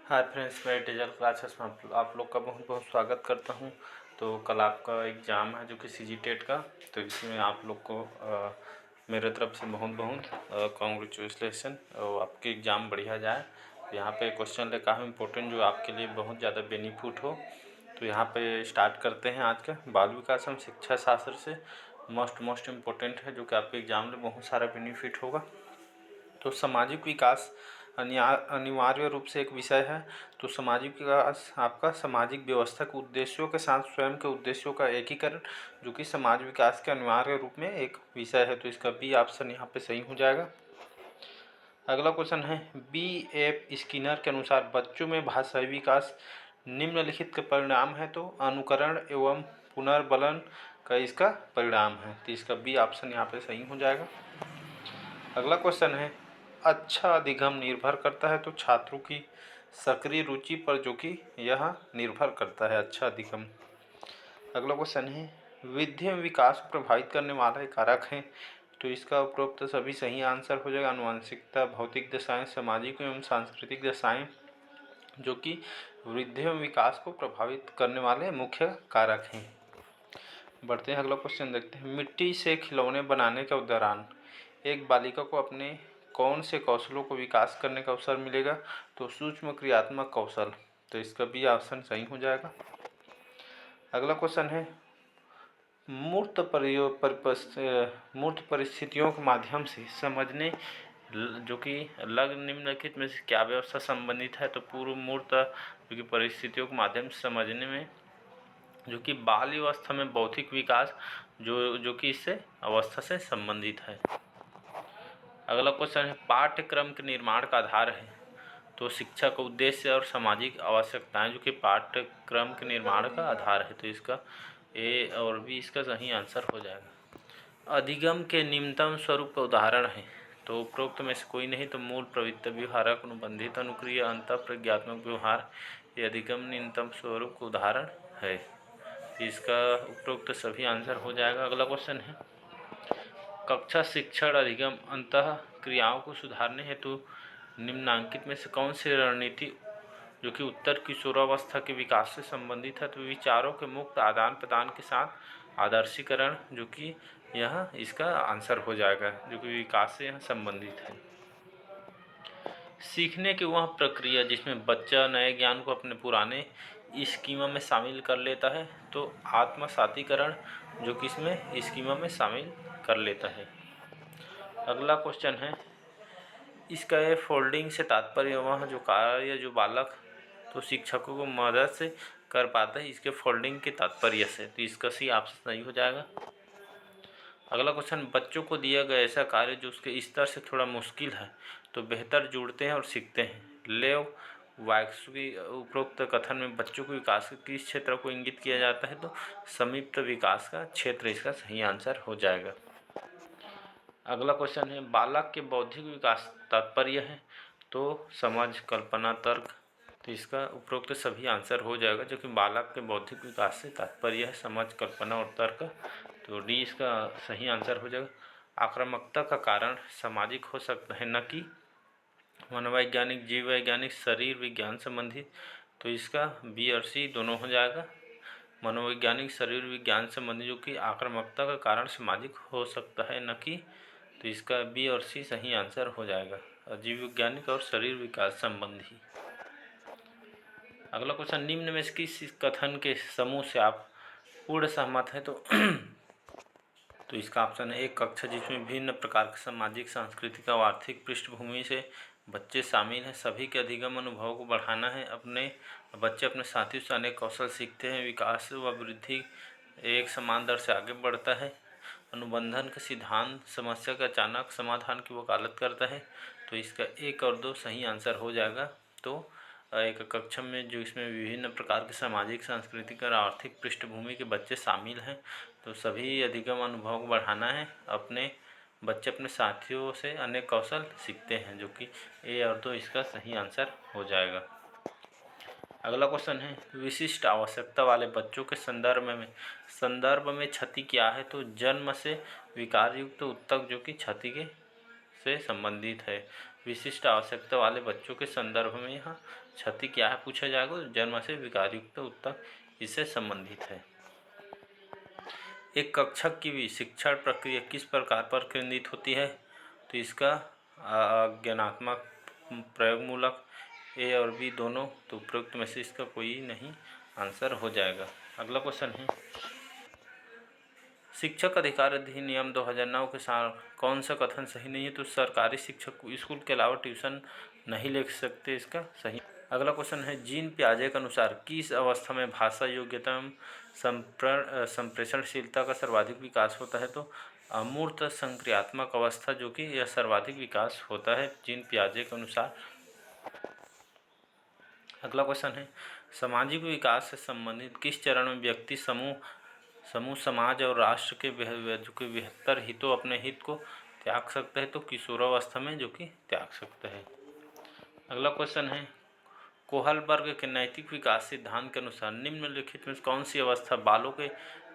Hi friends, मैं digital classes में आप लोग का बहुत बहुत स्वागत करता हूं। तो कल आपका एग्ज़ाम है जो कि सीजीटेट का। तो इसमें आप लोग को मेरे तरफ से बहुत बहुत कॉन्ग्रेचुलेसन और आपके एग्ज़ाम बढ़िया जाए। यहाँ पे क्वेश्चन लिखा है इम्पोर्टेंट जो आपके लिए बहुत ज़्यादा बेनिफिट हो। तो यहाँ पे स्टार्ट करते हैं आज का बाल विकास एवं शिक्षा शास्त्र से। मोस्ट इम्पोर्टेंट है जो कि आपके एग्ज़ाम में बहुत सारा बेनिफिट होगा। तो सामाजिक विकास अनिवार्य रूप से एक विषय है। तो सामाजिक विकास आपका सामाजिक व्यवस्था के उद्देश्यों के साथ स्वयं के उद्देश्यों का एकीकरण जो कि समाज विकास के अनिवार्य रूप में एक विषय है। तो इसका बी ऑप्शन यहाँ पे सही हो जाएगा। अगला क्वेश्चन है B.F. स्किनर के अनुसार बच्चों में भाषाई विकास निम्नलिखित के परिणाम है। तो अनुकरण एवं पुनर्बलन का इसका परिणाम है। तो इसका बी ऑप्शन यहाँ पे सही हो जाएगा। अगला क्वेश्चन है अच्छा अधिगम निर्भर करता है। तो छात्रों की सक्रिय रुचि पर जो कि यह निर्भर करता है अच्छा अधिगम। अगला क्वेश्चन है विधि एवं विकास को प्रभावित करने वाला एक कारक है। तो इसका उपरोक्त सभी सही आंसर हो जाएगा। आनुवंशिकता, भौतिक दशाएं, सामाजिक एवं सांस्कृतिक दशाएं जो कि वृद्धि एवं विकास को प्रभावित करने वाले मुख्य कारक हैं। बढ़ते हैं, अगला क्वेश्चन देखते हैं मिट्टी से खिलौने बनाने के दौरान एक बालिका को अपने कौन से कौशलों को विकास करने का अवसर मिलेगा। तो सूक्ष्म क्रियात्मक कौशल। तो इसका बी ऑप्शन सही हो जाएगा। अगला क्वेश्चन है मूर्त परिस्थितियों के माध्यम से समझने जो कि लग निम्नलिखित में से क्या व्यवस्था संबंधित है। तो पूर्व मूर्त जो कि परिस्थितियों के माध्यम से समझने में जो कि बाल्य अवस्था में बौद्धिक विकास जो कि इससे अवस्था से संबंधित है। अगला क्वेश्चन है पाठ्यक्रम के निर्माण का आधार है। तो शिक्षा का उद्देश्य और सामाजिक आवश्यकताएं जो कि पाठ्यक्रम के निर्माण का आधार है। तो इसका ए और बी इसका सही आंसर हो जाएगा। अधिगम के निम्नतम स्वरूप का उदाहरण है। तो उपरोक्त में से कोई नहीं। तो मूल प्रवृत्ति व्यवहारक अनुबंधित अनुक्रिया अंतः प्रज्ञात्मक व्यवहार ये अधिगम निम्नतम स्वरूप का उदाहरण है। इसका उपरोक्त सभी आंसर हो जाएगा। अगला क्वेश्चन है कक्षा शिक्षण अधिगम अंतः क्रियाओं को सुधारने हेतु निम्नांकित में से कौन सी रणनीति जो कि उत्तर किशोरावस्था के विकास से संबंधित है। तो विचारों के मुक्त आदान प्रदान के साथ आदर्शीकरण जो कि यह इसका आंसर हो जाएगा जो कि विकास से यह संबंधित है। सीखने की वह प्रक्रिया जिसमें बच्चा नए ज्ञान को अपने पुराने स्कीमा में शामिल कर लेता है। तो आत्मसातीकरण जो कि इसमें स्कीमा में शामिल कर लेता है। अगला क्वेश्चन है इसका ये फोल्डिंग से तात्पर्य वह जो कार्य जो बालक तो शिक्षकों को मदद से कर पाता है इसके फोल्डिंग के तात्पर्य से। तो इसका सी ऑप्शन सही हो जाएगा। अगला क्वेश्चन बच्चों को दिया गया ऐसा कार्य जो उसके स्तर से थोड़ा मुश्किल है तो बेहतर जुड़ते हैं और सीखते हैं। लेव वायक्सकी उपरोक्त कथन में बच्चों के विकास के किस क्षेत्र को इंगित किया जाता है। तो संयुक्त विकास का क्षेत्र इसका सही आंसर हो जाएगा। अगला क्वेश्चन है बालक के बौद्धिक विकास तात्पर्य है। तो समझ, कल्पना, तर्क। तो इसका उपरोक्त सभी आंसर हो जाएगा जो कि बालक के बौद्धिक विकास से तात्पर्य है समझ, कल्पना और तर्क। तो डी इसका सही आंसर हो जाएगा। आक्रामकता का कारण सामाजिक हो सकता है न कि मनोवैज्ञानिक, जीव वैज्ञानिक, शरीर विज्ञान संबंधी। तो इसका बी और सी दोनों हो जाएगा। मनोवैज्ञानिक, शरीर विज्ञान संबंधी जो कि आक्रामकता का कारण सामाजिक हो सकता है न कि। तो इसका बी और सी सही आंसर हो जाएगा जीव वैज्ञानिक और शरीर विकास संबंधी। अगला क्वेश्चन निम्न में से किस कथन के समूह से आप पूर्ण सहमत हैं। तो इसका ऑप्शन है एक कक्षा जिसमें विभिन्न प्रकार के सामाजिक, सांस्कृतिक और आर्थिक पृष्ठभूमि से बच्चे शामिल हैं। सभी के अधिगम अनुभव को बढ़ाना है। बच्चे अपने साथियों से अनेक कौशल सीखते हैं। विकास व वृद्धि एक समान दर से आगे बढ़ता है। अनुबंधन का सिद्धांत समस्या के अचानक समाधान की वकालत करता है। तो इसका एक और दो सही आंसर हो जाएगा। तो एक कक्षा में जो इसमें विभिन्न प्रकार के सामाजिक, सांस्कृतिक और आर्थिक पृष्ठभूमि के बच्चे शामिल हैं। तो सभी अधिगम अनुभव को बढ़ाना है। बच्चे अपने साथियों से अनेक कौशल सीखते हैं जो कि ए और दो इसका सही आंसर हो जाएगा। अगला क्वेश्चन है विशिष्ट आवश्यकता वाले बच्चों के संदर्भ में क्षति क्या है। तो जन्म से विकार युक्त ऊतक जो कि क्षति के से संबंधित है। विशिष्ट आवश्यकता वाले बच्चों के संदर्भ में यहाँ क्षति क्या है पूछा जाएगा। जन्म से विकारयुक्त उत्तर इससे संबंधित है। एक कक्षक की भी शिक्षण प्रक्रिया किस प्रकार पर केंद्रित होती है, तो इसका ज्ञानात्मक, प्रयोगमूलक, ए और बी दोनों, तो उपरोक्त में से इसका कोई नहीं आंसर हो जाएगा। अगला क्वेश्चन है, शिक्षक अधिकार अधिनियम 2009 के साथ कौन सा कथन सही नहीं है, तो सरकारी शिक्षक स्कूल के अलावा ट्यूशन नहीं ले सकते, इसका सही। अगला क्वेश्चन है, जीन पियाजे के अनुसार किस अवस्था में भाषा योग्यता संप्रेषणशीलता का सर्वाधिक विकास होता है, तो अमूर्त संक्रियात्मक अवस्था जो कि यह सर्वाधिक विकास होता है जीन पियाजे के अनुसार। अगला क्वेश्चन है, सामाजिक विकास से संबंधित किस चरण में व्यक्ति समूह समाज और राष्ट्र के जो कि बेहतर हितों अपने हित को त्याग सकते हैं, तो किशोरावस्था में जो कि त्याग सकते हैं। अगला क्वेश्चन है, कोहलबर्ग के नैतिक विकास सिद्धांत के अनुसार निम्नलिखित में कौन सी अवस्था बालों के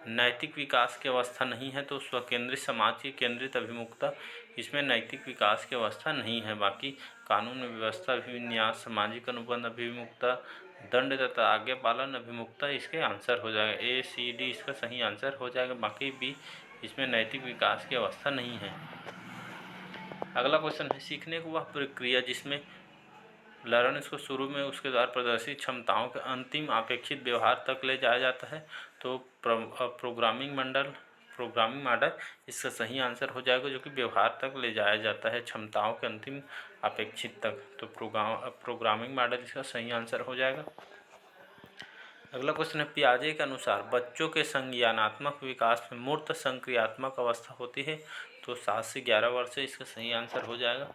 नैतिक विकास की अवस्था नहीं है, तो स्वकेंद्रित समाज की केंद्रित अभिमुखता इसमें नैतिक विकास की अवस्था नहीं है। बाकी कानून व्यवस्था अभिविन्यास, सामाजिक अनुबंध अभिमुखता, दंड तथा आज्ञा पालन अभिमुखता इसके आंसर हो जाएगा। ए सी डी इसका सही आंसर हो जाएगा। बाकी बी इसमें नैतिक विकास की अवस्था नहीं है। अगला क्वेश्चन है, सीखने की वह प्रक्रिया जिसमें लर्न इसको शुरू में उसके द्वारा प्रदर्शित क्षमताओं के अंतिम अपेक्षित व्यवहार तक ले जाया जाता है, तो प्रोग्रामिंग मॉडल इसका सही आंसर हो जाएगा, जो कि व्यवहार तक ले जाया जाता है क्षमताओं के अंतिम अपेक्षित तक, तो प्रोग्रामिंग मॉडल इसका सही आंसर हो जाएगा। अगला क्वेश्चन है, पियाजे के अनुसार बच्चों के संज्ञानात्मक विकास में मूर्त संक्रियात्मक अवस्था होती है, तो 7 से 11 वर्ष से इसका सही आंसर हो जाएगा।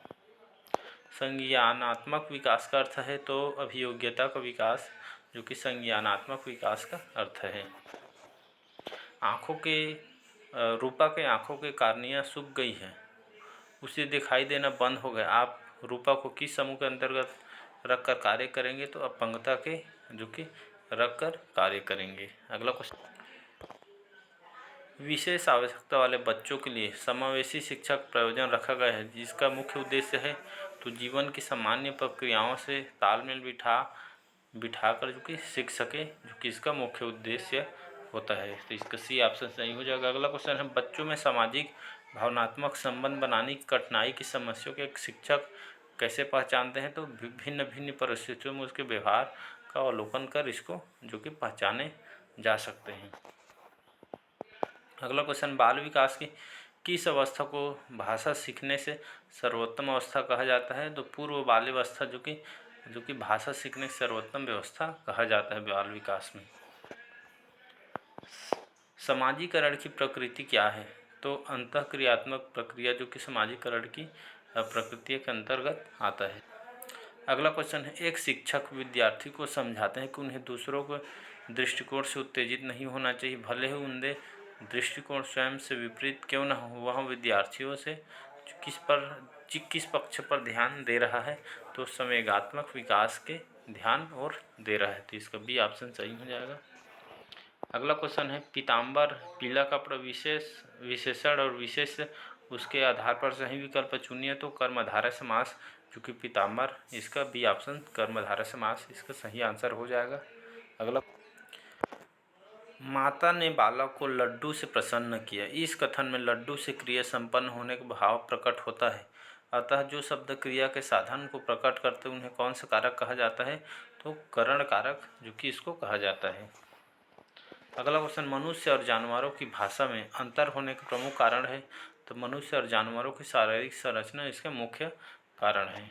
संज्ञानात्मक विकास का अर्थ है तो अभियोग्यता का विकास, जो कि संज्ञानात्मक विकास का अर्थ है। रूपा के आँखों के कार्निया सूख गई है, उसे दिखाई देना बंद हो गया। आप रूपा को किस समूह के अंतर्गत रखकर कार्य करेंगे, तो अपंगता के जो कि रखकर कार्य करेंगे। अगला क्वेश्चन, विशेष आवश्यकता वाले बच्चों के लिए समावेशी शिक्षक प्रयोजन रखा गया है, जिसका मुख्य उद्देश्य है तो जीवन की सामान्य प्रक्रियाओं से तालमेल बिठाकर जो कि सीख सके, जो कि इसका मुख्य उद्देश्य होता है, तो इसका सी ऑप्शन सही हो जाएगा। अगला क्वेश्चन है, बच्चों में सामाजिक भावनात्मक संबंध बनाने की कठिनाई की समस्या को एक शिक्षक कैसे पहचानते हैं, तो भिन्न परिस्थितियों में उसके व्यवहार का अवलोकन कर इसको जो कि पहचाने जा सकते हैं। अगला क्वेश्चन, बाल विकास की किस अवस्था को भाषा सीखने से सर्वोत्तम अवस्था कहा जाता है, तो पूर्व बाल्यावस्था जो कि भाषा सीखने की सर्वोत्तम व्यवस्था कहा जाता है बाल विकास में। समाजीकरण की प्रकृति क्या है, तो अंतःक्रियात्मक प्रक्रिया जो कि समाजीकरण की प्रकृति के अंतर्गत आता है। अगला क्वेश्चन है, एक शिक्षक विद्यार्थी को समझाते हैं कि उन्हें दूसरों के दृष्टिकोण से उत्तेजित नहीं होना चाहिए, भले ही उनके दृष्टिकोण स्वयं से विपरीत क्यों न हो। वह विद्यार्थियों से किस पक्ष पर ध्यान दे रहा है, तो संवेगात्मक विकास के ध्यान और दे रहा है, तो इसका बी ऑप्शन सही हो जाएगा। अगला क्वेश्चन है, पीताम्बर पीला कपड़ा विशेषण और विशेष उसके आधार पर सही विकल्प चुनिए, तो कर्मधारय समास जो कि पीताम्बर, इसका बी ऑप्शन कर्मधारय समास इसका सही आंसर हो जाएगा। अगला, माता ने बालक को लड्डू से प्रसन्न किया, इस कथन में लड्डू से क्रिया संपन्न होने का भाव प्रकट होता है, अतः जो शब्द क्रिया के साधन को प्रकट करते उन्हें कौन सा कारक कहा जाता है, तो करण कारक जो कि इसको कहा जाता है। अगला क्वेश्चन, मनुष्य और जानवरों की भाषा में अंतर होने का प्रमुख कारण है, तो मनुष्य और जानवरों की शारीरिक संरचना इसका मुख्य कारण है।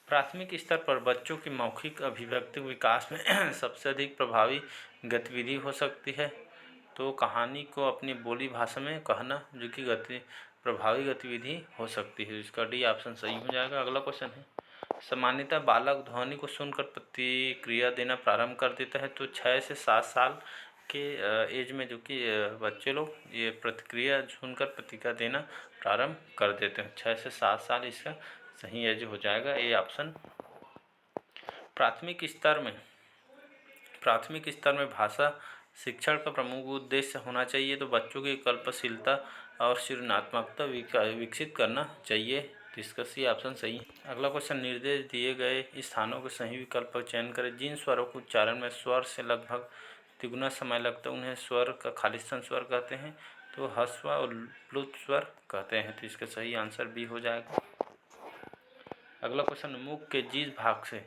प्राथमिक स्तर पर बच्चों की मौखिक अभिव्यक्ति विकास में सबसे अधिक प्रभावी गतिविधि हो सकती है, तो कहानी को अपनी बोली भाषा में कहना जो कि प्रभावी गतिविधि हो सकती है, इसका डी ऑप्शन सही हो जाएगा। अगला क्वेश्चन है, सामान्यतः बालक ध्वनि को सुनकर प्रतिक्रिया देना प्रारंभ कर देता है, तो 6 से 7 साल के एज में जो कि बच्चे लोग ये प्रतिक्रिया सुनकर प्रतिक्रिया देना प्रारंभ कर देते हैं, 6 से 7 साल इसका सही एज हो जाएगा, ए ऑप्शन। प्राथमिक स्तर में भाषा शिक्षण का प्रमुख उद्देश्य होना चाहिए, तो बच्चों की कल्पशीलता और सृजनात्मकता विकसित करना चाहिए, तो इसका सी ऑप्शन सही है। अगला क्वेश्चन, निर्देश दिए गए स्थानों के सही विकल्प का चयन करें। जिन स्वरों को उच्चारण में स्वर से लगभग तिगुना समय लगता है उन्हें स्वर का खालिस्तान स्वर कहते हैं, तो ह्रस्व और प्लुत स्वर कहते हैं। तो इसका सही आंसर बी हो जाएगा। अगला क्वेश्चन, मुख के जिस भाग से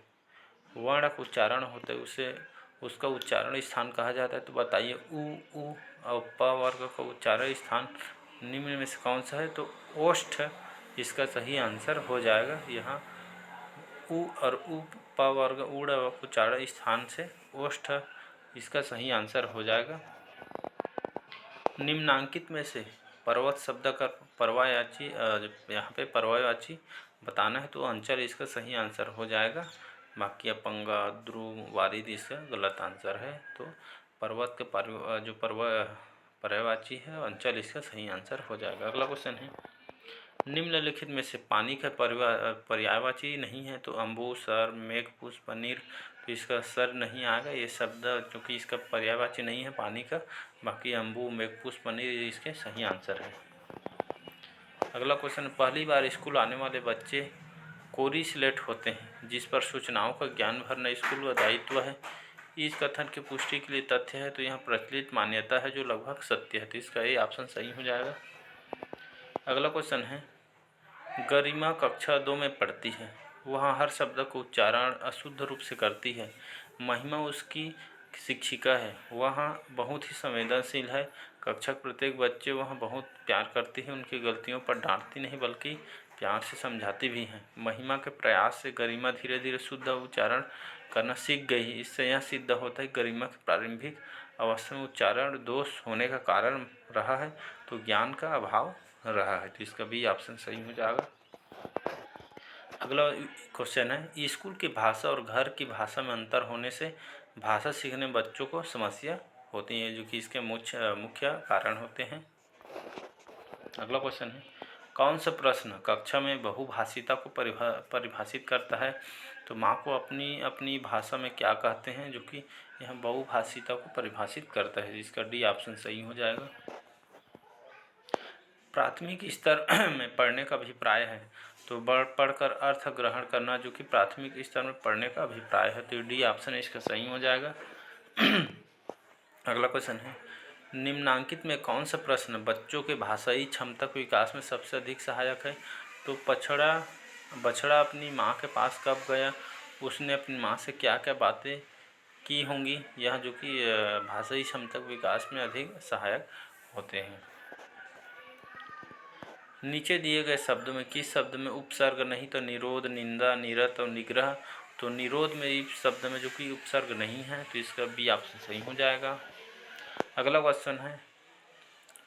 वर्ण का उच्चारण होता है उसे उसका उच्चारण स्थान कहा जाता है, तो बताइए। उ और प वर्ग का उच्चारण स्थान निम्न में से कौन सा है, तो ओष्ठ इसका सही आंसर हो जाएगा। यहाँ उ और उ प वर्ग उड़ उच्चारण स्थान से ओष्ठ इसका सही आंसर हो जाएगा। निम्नांकित में से पर्वत शब्द का पर्वतवाची यहाँ पे पर्वतवाची बताना है, तो अंचल इसका सही आंसर हो जाएगा। बाकी अपंगा, ध्रुव, वारिद इसका गलत आंसर है। तो पर्वत के पर्वतवाची है अंचल इसका सही आंसर हो जाएगा। अगला क्वेश्चन है, निम्नलिखित में से पानी का पर्यायवाची नहीं है, तो अम्बु, सर, मेघ, पुष्प, नीर। तो इसका सर नहीं आएगा, ये शब्द क्योंकि इसका पर्यायवाची नहीं है पानी का। बाकी अम्बु, मेघ, पुष्प, नीर इसके सही आंसर है। अगला क्वेश्चन, पहली बार स्कूल आने वाले बच्चे कोरी स्लेट होते हैं जिस पर सूचनाओं का ज्ञान भरना स्कूल का दायित्व है। इस कथन की पुष्टि के लिए तथ्य है, तो यहाँ प्रचलित मान्यता है जो लगभग सत्य है। तो इसका ये ऑप्शन सही हो जाएगा। अगला क्वेश्चन है, गरिमा कक्षा 2 में पढ़ती है, वहाँ हर शब्द को उच्चारण अशुद्ध रूप से करती है। महिमा उसकी शिक्षिका है, वहाँ बहुत ही संवेदनशील है। कक्षक प्रत्येक बच्चे वहाँ बहुत प्यार करती है, उनकी गलतियों पर डांटती नहीं बल्कि प्यार से समझाती भी हैं। महिमा के प्रयास से गरिमा धीरे धीरे शुद्ध उच्चारण करना सीख गई। इससे यह सिद्ध होता है गरिमा के प्रारंभिक अवस्था में उच्चारण दोष होने का कारण रहा है, तो ज्ञान का अभाव रहा है। तो इसका भी ऑप्शन सही हो जाएगा। अगला क्वेश्चन है, स्कूल की भाषा और घर की भाषा में अंतर होने से भाषा सीखने बच्चों को समस्या होती है, जो कि इसके मुख्य कारण होते हैं। अगला क्वेश्चन है, कौन सा प्रश्न कक्षा में बहुभाषिता को परिभाषित करता है, तो माँ को अपनी अपनी भाषा में क्या कहते हैं, जो कि यह बहुभाषिता को परिभाषित करता है। इसका डी ऑप्शन सही हो जाएगा। प्राथमिक स्तर में पढ़ने का अभिप्राय है, तो पढ़कर अर्थ ग्रहण करना जो कि प्राथमिक स्तर में पढ़ने का अभिप्राय है, तो डी ऑप्शन इसका सही हो जाएगा। अगला क्वेश्चन है, निम्नांकित में कौन सा प्रश्न बच्चों के भाषाई क्षमता के विकास में सबसे अधिक सहायक है, तो बछड़ा अपनी माँ के पास कब गया, उसने अपनी माँ से क्या क्या बातें की होंगी, यह जो कि भाषाई क्षमता के विकास में अधिक सहायक होते हैं। नीचे दिए गए शब्दों में किस शब्द में उपसर्ग नहीं, तो निरोध, निंदा, निरत और निग्रह। तो निरोध में इस शब्द में जो कि उपसर्ग नहीं है, तो इसका बी ऑप्शन सही हो जाएगा। अगला क्वेश्चन है,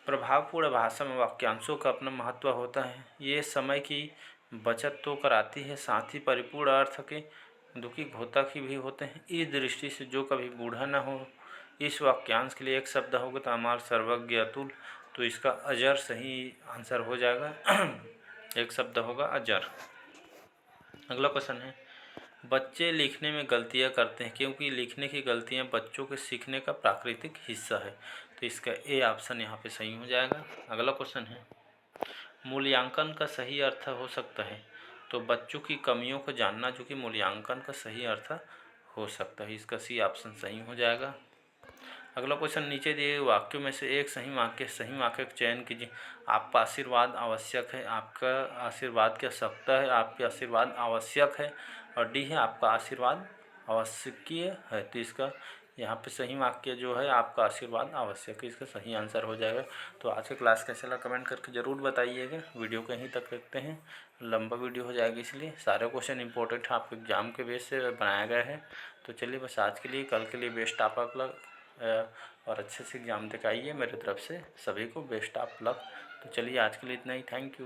प्रभावपूर्ण भाषा में वाक्यांशों का अपना महत्व होता है। ये समय की बचत तो कराती है, साथ ही परिपूर्ण अर्थ के दुखी घोतक भी होते हैं। इस दृष्टि से जो कभी बूढ़ा न हो, इस वाक्यांश के लिए एक शब्द होगा, तो हमारा सर्वज्ञ अतुल। तो इसका अजर सही आंसर हो जाएगा। एक शब्द होगा अजर। अगला क्वेश्चन है, बच्चे लिखने में गलतियां करते हैं क्योंकि लिखने की गलतियां बच्चों के सीखने का प्राकृतिक हिस्सा है, तो इसका ए ऑप्शन यहाँ पे सही हो जाएगा। अगला क्वेश्चन है, मूल्यांकन का सही अर्थ हो सकता है, तो बच्चों की कमियों को जानना जो कि मूल्यांकन का सही अर्थ हो सकता है, इसका सी ऑप्शन सही हो जाएगा। अगला क्वेश्चन, नीचे दिए वाक्यों में से एक सही वाक्य का चयन कीजिए। आपका आशीर्वाद आवश्यक है, आपका आशीर्वाद की आवश्यकता है, आपके आशीर्वाद आवश्यक है, और डी है आपका आशीर्वाद आवश्यकीय है। तो इसका यहाँ पे सही वाक्य जो है आपका आशीर्वाद आवश्यक है, इसका सही आंसर हो जाएगा। तो आज का क्लास कैसा लगा कमेंट करके ज़रूर बताइएगा। वीडियो को यहीं तक रखते हैं, लंबा वीडियो हो जाएगा, इसलिए सारे क्वेश्चन इंपॉर्टेंट है, आपके एग्जाम के बेस से बनाया गया है। तो चलिए बस आज के लिए, कल के लिए बेस्ट आप लग और अच्छे से एग्ज़ाम दिखाइए। मेरी तरफ से सभी को बेस्ट ऑफ लक। तो चलिए आज के लिए इतना ही, थैंक यू।